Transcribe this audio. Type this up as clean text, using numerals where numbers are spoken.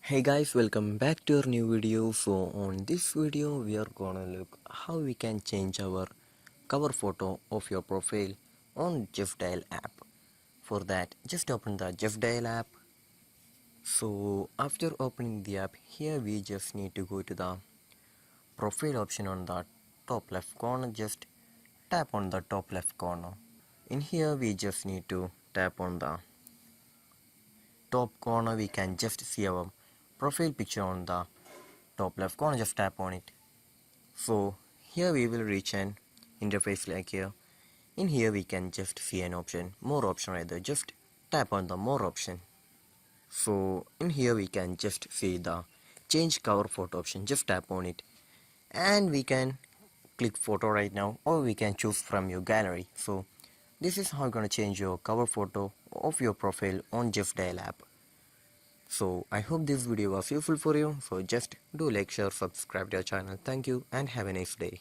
Hey guys, welcome back to our new video. So on this video we are gonna look how we can change our cover photo of your profile on Jeffdial app. For that, just open the Jeffdial app. So after opening the app, here we just need to go to the profile option on the top left corner. Just tap on the top left corner. In here we just need to tap on the top corner. We can just see our profile picture on the top left corner. Just tap on it. So here we will reach an interface like here. In here we can just see an option, more option rather. Just tap on the more option. So in here we can just see the change cover photo option. Just tap on it and we can click photo right now, or we can choose from your gallery. So this is how you're gonna change your cover photo of your profile on Jeffdial app. So I hope this video was useful for you. So just do like, share, subscribe to our channel. Thank you and have a nice day.